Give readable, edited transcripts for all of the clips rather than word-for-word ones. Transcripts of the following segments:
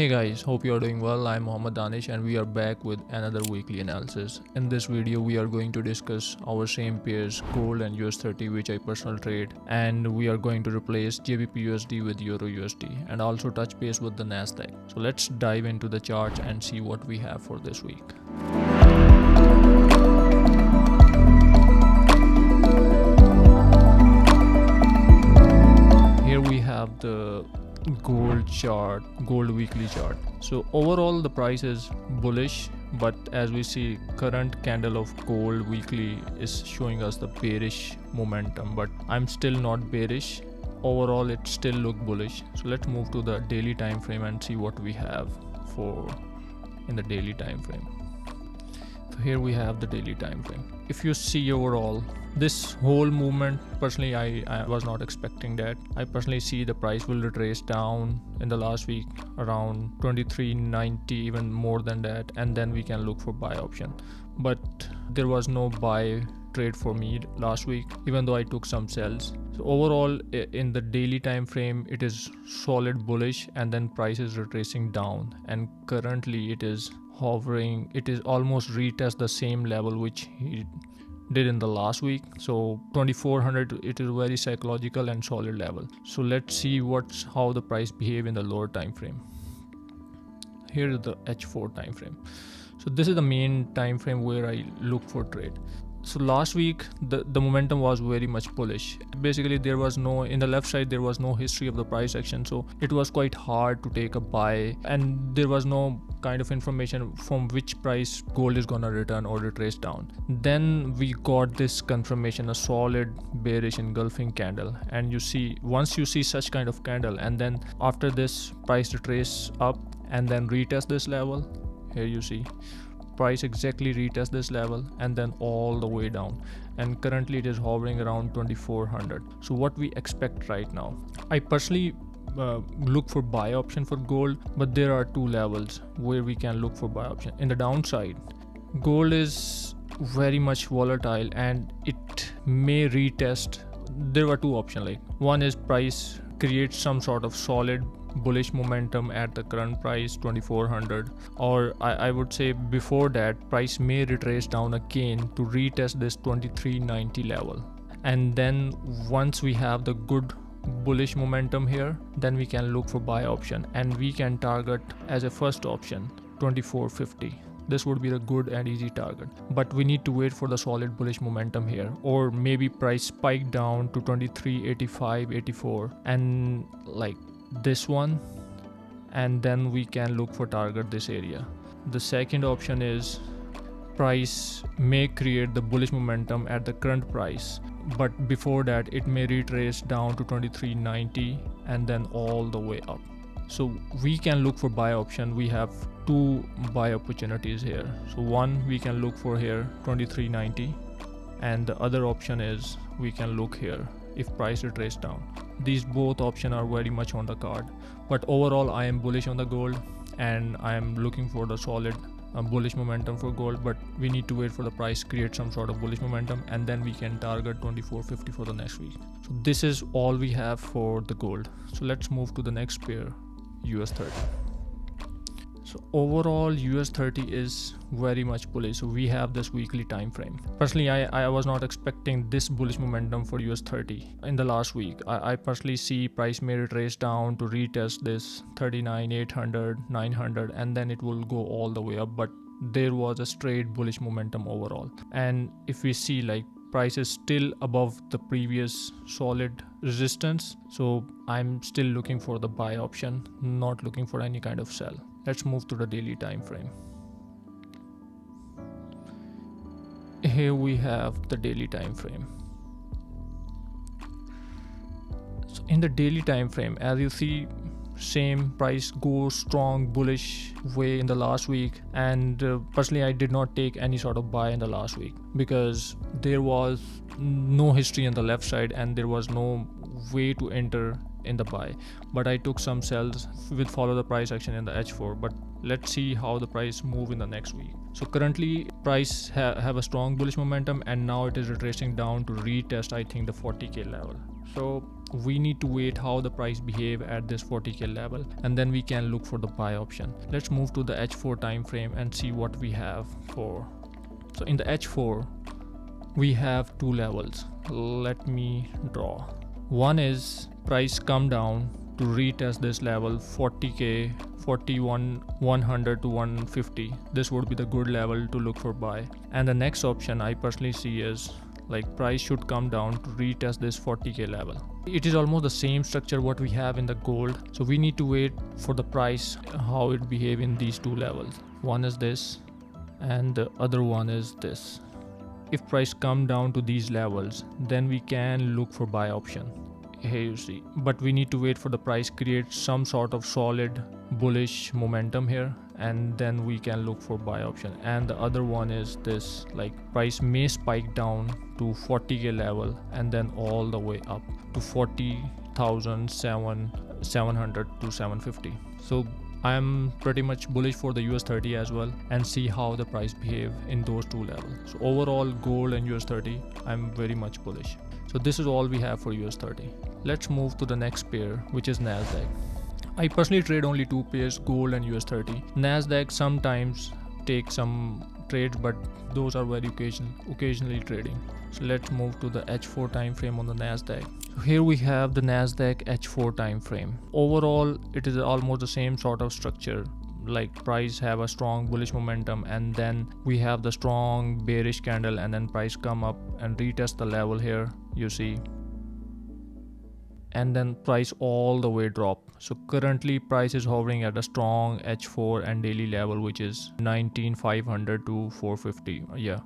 Hey guys, hope you are doing well. I'm Mohammad Danish and we are back with another weekly analysis. In this video, we are going to discuss our same pairs gold and US30 which I personal trade, and we are going to replace GBP USD with EURUSD and also touch base with the NASDAQ. So let's dive into the charts and see what we have for this week. Here we have the gold weekly chart. So overall the price is bullish, but as we see, current candle of gold weekly is showing us the bearish momentum, but I'm still not bearish. Overall it still look bullish. So let's move to the daily time frame and see what we have for in the daily time frame. So here we have the daily time frame. If you see overall this whole movement, personally I was not expecting that. I personally see the price will retrace down in the last week around 23.90, even more than that, and then we can look for buy option. But there was no buy trade for me last week, even though I took some sells. So overall in the daily time frame it is solid bullish, and then price is retracing down, and currently it is hovering. It is almost retest the same level which he did in the last week. So 2400, it is a very psychological and solid level. So let's see how the price behave in the lower time frame. Here is the H4 time frame. So this is the main time frame where I look for trade. So last week the momentum was very much bullish. Basically there was no, in the left side there was no history of the price action, so it was quite hard to take a buy, and there was no kind of information from which price gold is gonna return or retrace down. Then we got this confirmation, a solid bearish engulfing candle, and you see, once you see such kind of candle and then after this price retrace up and then retest this level, here you see price exactly retest this level and then all the way down, and currently it is hovering around 2400. So what we expect right now, I personally look for buy option for gold, but there are two levels where we can look for buy option. In the downside, gold is very much volatile and it may retest. There were two options, like one is price creates some sort of solid bullish momentum at the current price 2400, or I would say before that price may retrace down again to retest this 2390 level, and then once we have the good bullish momentum here, then we can look for buy option, and we can target as a first option 2450. This would be the good and easy target, but we need to wait for the solid bullish momentum here, or maybe price spike down to 2385, 84, and like this one, and then we can look for target this area. The second option is price may create the bullish momentum at the current price, but before that it may retrace down to 2390 and then all the way up. So we can look for buy option. We have two buy opportunities here. So one we can look for here 2390, and the other option is we can look here if price retrace down. These both options are very much on the card, but overall I am bullish on the gold and I am looking for the solid bullish momentum for gold, but we need to wait for the price create some sort of bullish momentum, and then we can target 2450 for the next week. So this is all we have for the gold. So let's move to the next pair, US30. So overall US30 is very much bullish. So we have this weekly time frame. Personally I was not expecting this bullish momentum for US30 in the last week. I personally see price may retrace down to retest this 39,800, 900, and then it will go all the way up, but there was a straight bullish momentum overall. And if we see, like, price is still above the previous solid resistance, so I'm still looking for the buy option, not looking for any kind of sell. Let's move to the daily time frame. Here we have the daily time frame. So in the daily time frame, as you see, same price goes strong bullish way in the last week, and personally I did not take any sort of buy in the last week because there was no history on the left side and there was no way to enter in the buy, but I took some sells with follow the price action in the H4. But let's see how the price move in the next week. So currently price have a strong bullish momentum, and now it is retracing down to retest I think the 40k level. So we need to wait how the price behave at this 40k level, and then we can look for the buy option. Let's move to the H4 time frame and see what we have for. So in the H4 we have two levels. Let me draw. One is price come down to retest this level 40k, 100 to 150. This would be the good level to look for buy. And the next option I personally see is like price should come down to retest this 40k level. It is almost the same structure what we have in the gold. So we need to wait for the price how it behave in these two levels. One is this and the other one is this. If price come down to these levels, then we can look for buy option. Here you see, but we need to wait for the price create some sort of solid bullish momentum here, and then we can look for buy option. And the other one is this, like price may spike down to 40k level and then all the way up to 40,700 to 750. So I'm pretty much bullish for the US30 as well, and see how the price behave in those two levels. So overall gold and US30 I'm very much bullish. So this is all we have for US30. Let's move to the next pair, which is NASDAQ. I personally trade only two pairs, gold and US30. NASDAQ sometimes take some trades, but those are very occasionally trading. So let's move to the H4 time frame on the NASDAQ. So here we have the NASDAQ H4 time frame. Overall, it is almost the same sort of structure. Like price have a strong bullish momentum, and then we have the strong bearish candle, and then price come up and retest the level here, you see, and then price all the way drop. So currently price is hovering at a strong H4 and daily level, which is 19,500 to 450. Yeah,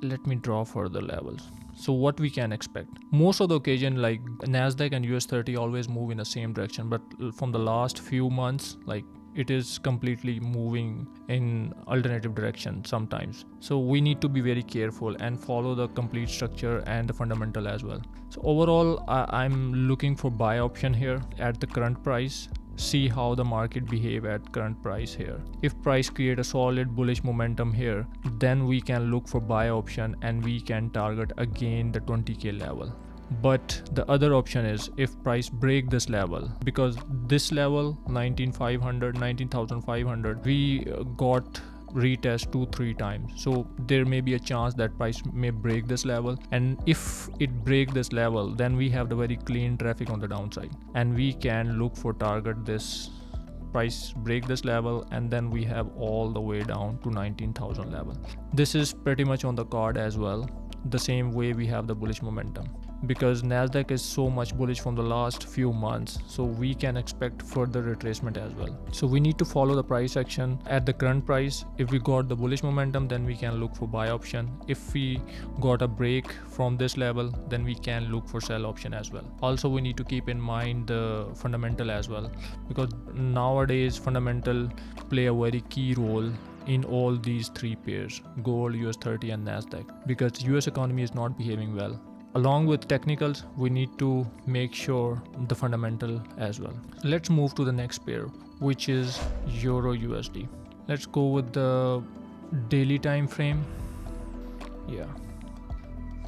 let me draw further levels. So what we can expect, most of the occasion like NASDAQ and US30 always move in the same direction, but from the last few months, like it is completely moving in alternative direction sometimes. So we need to be very careful and follow the complete structure and the fundamental as well. So overall, I'm looking for buy option here at the current price. See how the market behave at current price here. If price create a solid bullish momentum here, then we can look for buy option and we can target again the 20k level. But the other option is if price break this level, because this level 19,500 we got retest 2-3 times, so there may be a chance that price may break this level, and if it break this level, then we have the very clean traffic on the downside, and we can look for target this price break this level, and then we have all the way down to 19,000 level. This is pretty much on the card as well, the same way we have the bullish momentum, because NASDAQ is so much bullish from the last few months, so we can expect further retracement as well. So we need to follow the price action at the current price. If we got the bullish momentum, then we can look for buy option. If we got a break from this level, then we can look for sell option as well. Also, we need to keep in mind the fundamental as well, because nowadays fundamental play a very key role in all these three pairs, gold, US30 and NASDAQ, because US economy is not behaving well. Along with technicals, we need to make sure the fundamental as well. Let's move to the next pair, which is Euro USD. Let's go with the daily time frame. Yeah.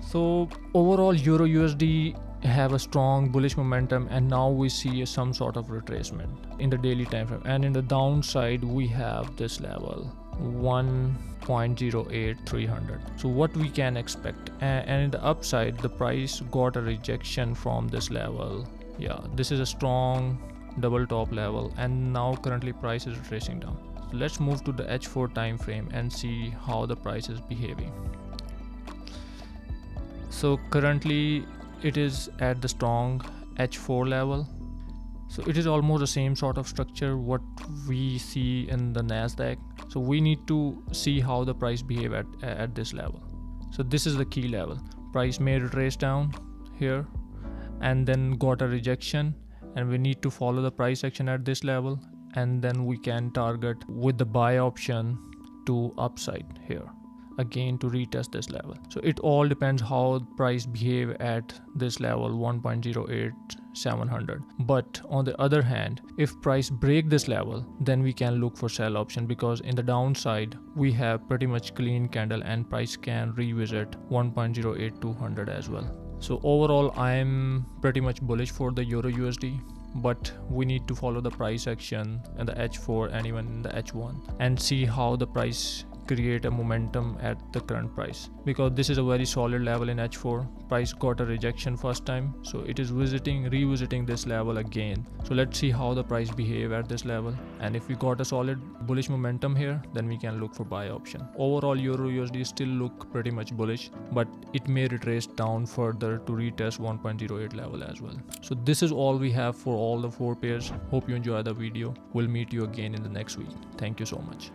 So overall Euro USD have a strong bullish momentum, and now we see some sort of retracement in the daily time frame, and in the downside we have this level 1.08300. So what we can expect, and in the upside the price got a rejection from this level. Yeah, this is a strong double top level, and now currently price is retracing down. So let's move to the H4 time frame and see how the price is behaving. So currently it is at the strong H4 level. So it is almost the same sort of structure what we see in the NASDAQ. So we need to see how the price behave at this level. So this is the key level. Price may retrace down here and then got a rejection, and we need to follow the price action at this level, and then we can target with the buy option to upside here again to retest this level. So it all depends how price behave at this level 1.08700. But on the other hand, if price break this level, then we can look for sell option, because in the downside we have pretty much clean candle and price can revisit 1.08200 as well. So overall, I'm pretty much bullish for the Euro USD, but we need to follow the price action in the H4 and even in the H1 and see how the price create a momentum at the current price, because this is a very solid level in H4. Price got a rejection first time, so it is revisiting this level again. So let's see how the price behave at this level, and if we got a solid bullish momentum here, then we can look for buy option. Overall, Euro USD still look pretty much bullish, but it may retrace down further to retest 1.08 level as well. So this is all we have for all the 4 pairs. Hope you enjoy the video. We'll meet you again in the next week. Thank you so much.